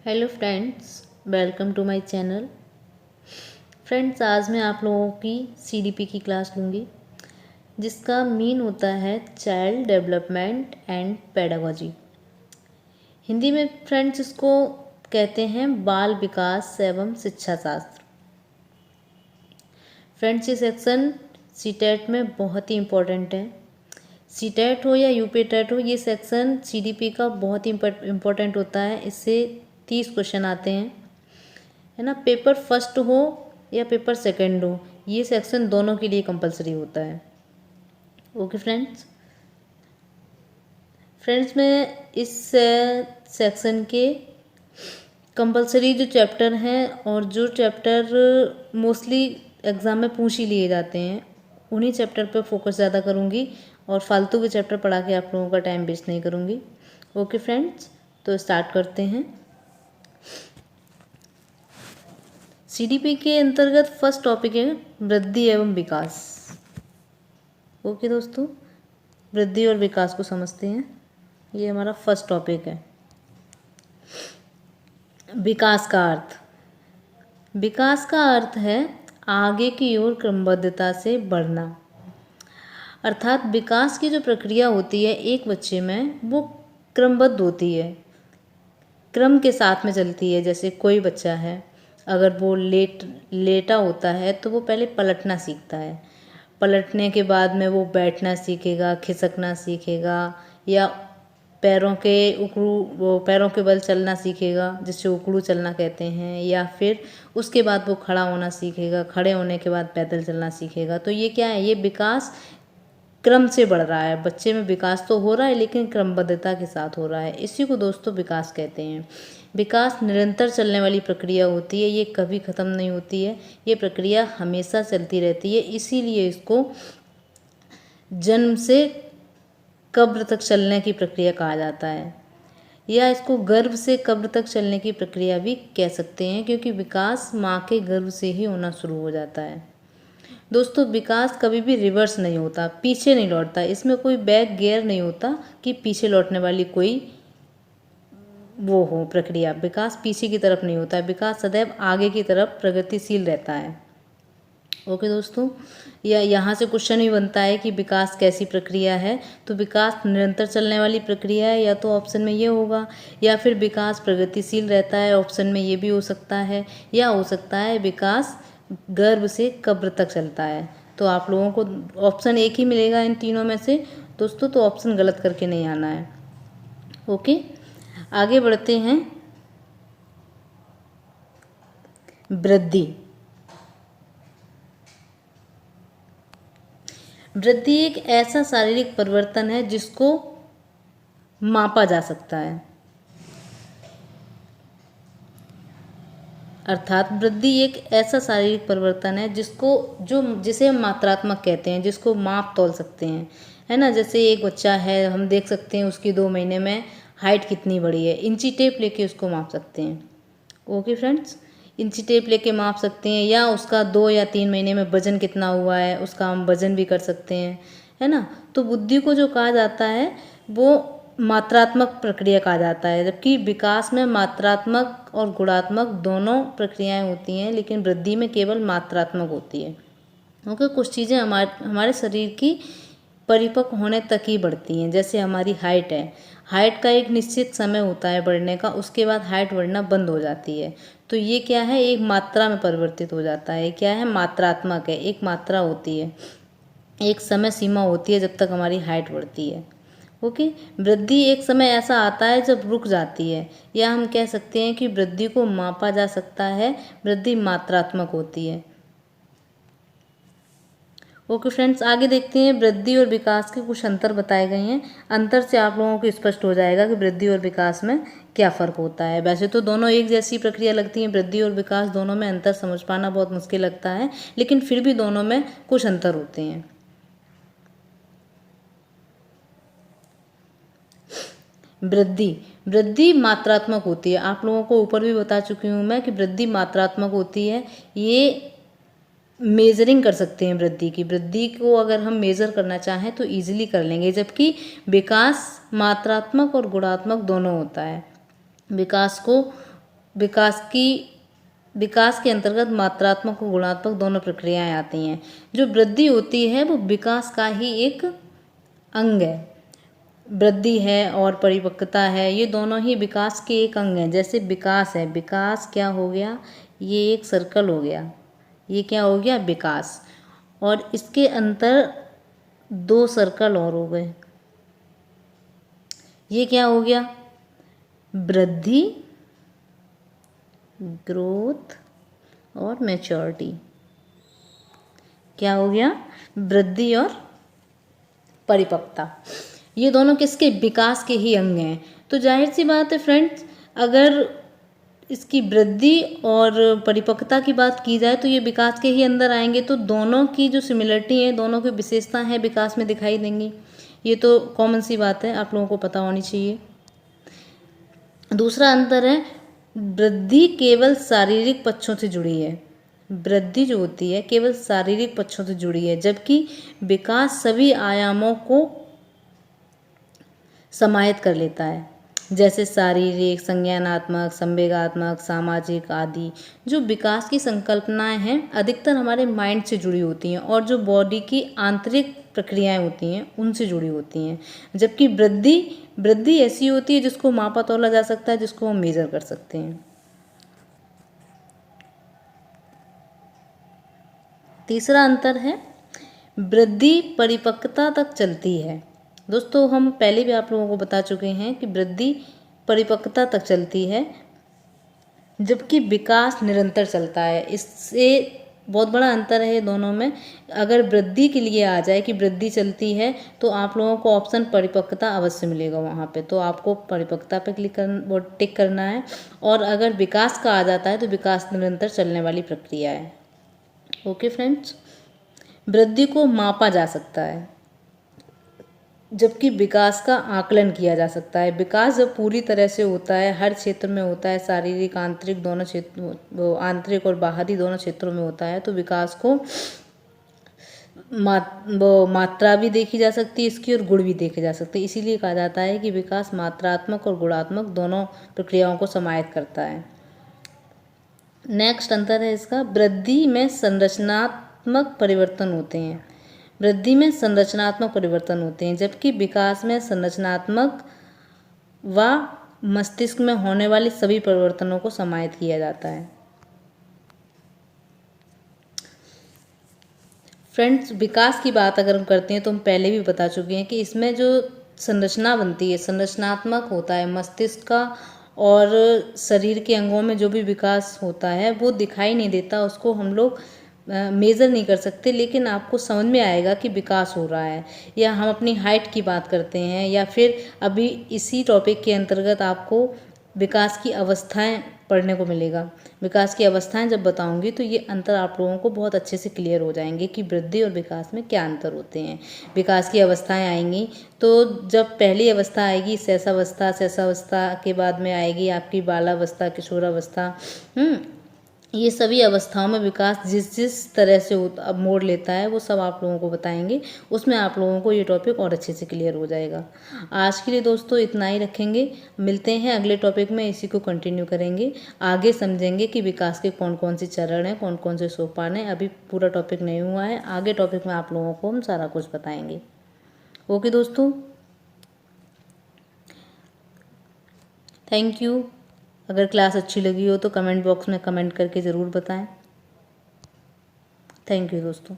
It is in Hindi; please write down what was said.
Hello friends, welcome to my channel. Friends, आज मैं आप लोगों की सीडीपी की क्लास लूँगी जिसका मीन होता है child development and pedagogy. Hindi में फ्रेंड्स इसको कहते हैं बाल विकास एवं शिक्षा शास्त्र। फ्रेंड्स, ये सेक्शन सीटेट में बहुत ही इम्पोर्टेंट है। सीटेट हो या यूपीटेट हो, ये सेक्शन सीडीपी का बहुत ही इम्पोर्टेंट होता है। इससे 30 क्वेश्चन आते हैं, है ना। पेपर फर्स्ट हो या पेपर सेकंड हो, ये सेक्शन दोनों के लिए कंपलसरी होता है। Okay friends. मैं इस सेक्शन के कंपलसरी जो चैप्टर हैं और जो चैप्टर मोस्टली एग्ज़ाम में पूछ ही लिए जाते हैं, उन्हीं चैप्टर पर फोकस ज़्यादा करूँगी और फालतू के चैप्टर पढ़ा के आप लोगों का टाइम वेस्ट नहीं करूँगी। ओके फ्रेंड्स, तो स्टार्ट करते हैं। सीडीपी के अंतर्गत फर्स्ट टॉपिक है वृद्धि एवं विकास। ओके दोस्तों, वृद्धि और विकास को समझते हैं। ये हमारा फर्स्ट टॉपिक है। विकास का अर्थ। विकास का अर्थ है आगे की ओर क्रमबद्धता से बढ़ना। अर्थात विकास की जो प्रक्रिया होती है एक बच्चे में, वो क्रमबद्ध होती है, क्रम के साथ में चलती है। जैसे कोई बच्चा है, अगर वो लेटा होता है तो वो पहले पलटना सीखता है। पलटने के बाद में वो बैठना सीखेगा, खिसकना सीखेगा, या पैरों के बल चलना सीखेगा, जिससे उकड़ू चलना कहते हैं। या फिर उसके बाद वो खड़ा होना सीखेगा, खड़े होने के बाद पैदल चलना सीखेगा। तो ये क्या है, ये विकास क्रम से बढ़ रहा है। बच्चे में विकास तो हो रहा है लेकिन क्रमबद्धता के साथ हो रहा है। इसी को दोस्तों विकास कहते हैं। विकास निरंतर चलने वाली प्रक्रिया होती है, ये कभी ख़त्म नहीं होती है। ये प्रक्रिया हमेशा चलती रहती है, इसीलिए इसको जन्म से कब्र तक चलने की प्रक्रिया कहा जाता है, या इसको गर्भ से कब्र तक चलने की प्रक्रिया भी कह सकते हैं, क्योंकि विकास माँ के गर्भ से ही होना शुरू हो जाता है। दोस्तों, विकास कभी भी रिवर्स नहीं होता, पीछे नहीं लौटता। इसमें कोई बैक गियर नहीं होता कि पीछे लौटने वाली कोई वो हो प्रक्रिया। विकास पीछे की तरफ नहीं होता है, विकास सदैव आगे की तरफ प्रगतिशील रहता है। ओके दोस्तों, या यहाँ से क्वेश्चन भी बनता है कि विकास कैसी प्रक्रिया है। तो विकास निरंतर चलने वाली प्रक्रिया है, या तो ऑप्शन में ये होगा, या फिर विकास प्रगतिशील रहता है, ऑप्शन में ये भी हो सकता है, या हो सकता है विकास गर्भ से कब्र तक चलता है। तो आप लोगों को ऑप्शन एक ही मिलेगा इन तीनों में से दोस्तों, तो ऑप्शन गलत करके नहीं आना है। ओके, आगे बढ़ते हैं। वृद्धि। वृद्धि एक ऐसा शारीरिक परिवर्तन है जिसको मापा जा सकता है। अर्थात वृद्धि एक ऐसा शारीरिक परिवर्तन है जिसे हम मात्रात्मक कहते हैं, जिसको माप तौल सकते हैं, है ना। जैसे एक बच्चा है, हम देख सकते हैं उसकी 2 महीने में हाइट कितनी बड़ी है, इंची टेप लेके उसको माप सकते हैं। ओके फ्रेंड्स, इंची टेप लेके माप सकते हैं, या उसका 2 या 3 महीने में वजन कितना हुआ है उसका हम वजन भी कर सकते हैं, है ना। तो बुद्धि को जो कहा जाता है वो मात्रात्मक प्रक्रिया कहा जाता है, जबकि विकास में मात्रात्मक और गुणात्मक दोनों प्रक्रियाएं होती हैं, लेकिन वृद्धि में केवल मात्रात्मक होती है। ओके, कुछ चीज़ें हमारे शरीर की परिपक्व होने तक ही बढ़ती हैं। जैसे हमारी हाइट है, हाइट का एक निश्चित समय होता है बढ़ने का, उसके बाद हाइट बढ़ना बंद हो जाती है। तो ये क्या है, एक मात्रा में परिवर्तित हो जाता है। क्या है, मात्रात्मक है, एक मात्रा होती है, एक समय सीमा होती है जब तक हमारी हाइट बढ़ती है। ओके, वृद्धि एक समय ऐसा आता है जब रुक जाती है, या हम कह सकते हैं कि वृद्धि को मापा जा सकता है, वृद्धि मात्रात्मक होती है। ओके फ्रेंड्स, आगे देखते हैं। वृद्धि और विकास के कुछ अंतर बताए गए हैं। अंतर से आप लोगों को स्पष्ट हो जाएगा कि वृद्धि और विकास में क्या फ़र्क होता है। वैसे तो दोनों एक जैसी प्रक्रिया लगती है, वृद्धि और विकास, दोनों में अंतर समझ पाना बहुत मुश्किल लगता है, लेकिन फिर भी दोनों में कुछ अंतर होते हैं। वृद्धि मात्रात्मक होती है। आप लोगों को ऊपर भी बता चुकी हूँ मैं कि वृद्धि मात्रात्मक होती है। ये मेजरिंग कर सकते हैं वृद्धि को अगर हम मेज़र करना चाहें तो ईजिली कर लेंगे, जबकि विकास मात्रात्मक और गुणात्मक दोनों होता है। विकास को विकास के अंतर्गत मात्रात्मक और गुणात्मक दोनों प्रक्रियाएं आती हैं। जो वृद्धि होती है वो विकास का ही एक अंग है। वृद्धि है और परिपक्वता है, ये दोनों ही विकास के एक अंग हैं। जैसे विकास है, विकास क्या हो गया, ये एक सर्कल हो गया, ये क्या हो गया, विकास। और इसके अंतर 2 सर्कल और हो गए, ये क्या हो गया, वृद्धि, ग्रोथ और मैच्योरिटी। क्या हो गया, वृद्धि और परिपक्वता। ये दोनों किसके, विकास के ही अंग हैं। तो जाहिर सी बात है फ्रेंड्स, अगर इसकी वृद्धि और परिपक्वता की बात की जाए तो ये विकास के ही अंदर आएंगे। तो दोनों की जो सिमिलरिटी है, दोनों की विशेषता है विकास में दिखाई देंगी। ये तो कॉमन सी बात है, आप लोगों को पता होनी चाहिए। दूसरा अंतर है, वृद्धि केवल शारीरिक पक्षों से जुड़ी है। वृद्धि जो होती है केवल शारीरिक पक्षों से जुड़ी है, जबकि विकास सभी आयामों को समाहित कर लेता है, जैसे शारीरिक, संज्ञानात्मक, संवेगात्मक, सामाजिक आदि। जो विकास की संकल्पनाएं हैं अधिकतर हमारे माइंड से जुड़ी होती हैं और जो बॉडी की आंतरिक प्रक्रियाएं होती हैं उनसे जुड़ी होती हैं। जबकि वृद्धि ऐसी होती है जिसको मापा तोला जा सकता है, जिसको हम मेजर कर सकते हैं। तीसरा अंतर है, वृद्धि परिपक्वता तक चलती है। दोस्तों हम पहले भी आप लोगों को बता चुके हैं कि वृद्धि परिपक्वता तक चलती है, जबकि विकास निरंतर चलता है। इससे बहुत बड़ा अंतर है दोनों में। अगर वृद्धि के लिए आ जाए कि वृद्धि चलती है तो आप लोगों को ऑप्शन परिपक्वता अवश्य मिलेगा वहाँ पे, तो आपको परिपक्वता पे वो टिक करना है। और अगर विकास का आ जाता है तो विकास निरंतर चलने वाली प्रक्रिया है। ओके फ्रेंड्स, वृद्धि को मापा जा सकता है जबकि विकास का आकलन किया जा सकता है। विकास जब पूरी तरह से होता है, हर क्षेत्र में होता है, शारीरिक, आंतरिक दोनों क्षेत्र, आंतरिक और बाहरी दोनों क्षेत्रों में होता है, तो विकास को मात्रा भी देखी जा सकती है इसकी और गुण भी देखे जा सकते हैं। इसीलिए कहा जाता है कि विकास मात्रात्मक और गुणात्मक दोनों प्रक्रियाओं को समाहित करता है। नेक्स्ट अंतर है इसका, वृद्धि में संरचनात्मक परिवर्तन होते हैं। वृद्धि में संरचनात्मक परिवर्तन होते हैं, जबकि विकास में संरचनात्मक व मस्तिष्क में होने वाले सभी परिवर्तनों को समाहित किया जाता है। फ्रेंड्स, विकास की बात अगर हम करते हैं तो हम पहले भी बता चुके हैं कि इसमें जो संरचना बनती है, संरचनात्मक होता है मस्तिष्क का, और शरीर के अंगों में जो भी विकास होता है वो दिखाई नहीं देता, उसको हम लोग मेज़र नहीं कर सकते, लेकिन आपको समझ में आएगा कि विकास हो रहा है। या हम अपनी हाइट की बात करते हैं, या फिर अभी इसी टॉपिक के अंतर्गत आपको विकास की अवस्थाएं पढ़ने को मिलेगा। विकास की अवस्थाएं जब बताऊंगी तो ये अंतर आप लोगों को बहुत अच्छे से क्लियर हो जाएंगे कि वृद्धि और विकास में क्या अंतर होते हैं। विकास की अवस्थाएं आएंगी तो जब पहली अवस्था आएगी शैशवावस्था, शैशवावस्था के बाद में आएगी आपकी बालावस्था, किशोरावस्था। ये सभी अवस्थाओं में विकास जिस जिस तरह से अब मोड़ लेता है वो सब आप लोगों को बताएंगे। उसमें आप लोगों को ये टॉपिक और अच्छे से क्लियर हो जाएगा। आज के लिए दोस्तों इतना ही रखेंगे, मिलते हैं अगले टॉपिक में, इसी को कंटिन्यू करेंगे। आगे समझेंगे कि विकास के कौन कौन से चरण हैं, कौन कौन से सोपान हैं। अभी पूरा टॉपिक नहीं हुआ है, आगे टॉपिक में आप लोगों को हम सारा कुछ बताएंगे। ओके दोस्तों, थैंक यू। अगर क्लास अच्छी लगी हो तो कमेंट बॉक्स में कमेंट करके ज़रूर बताएं। थैंक यू दोस्तों।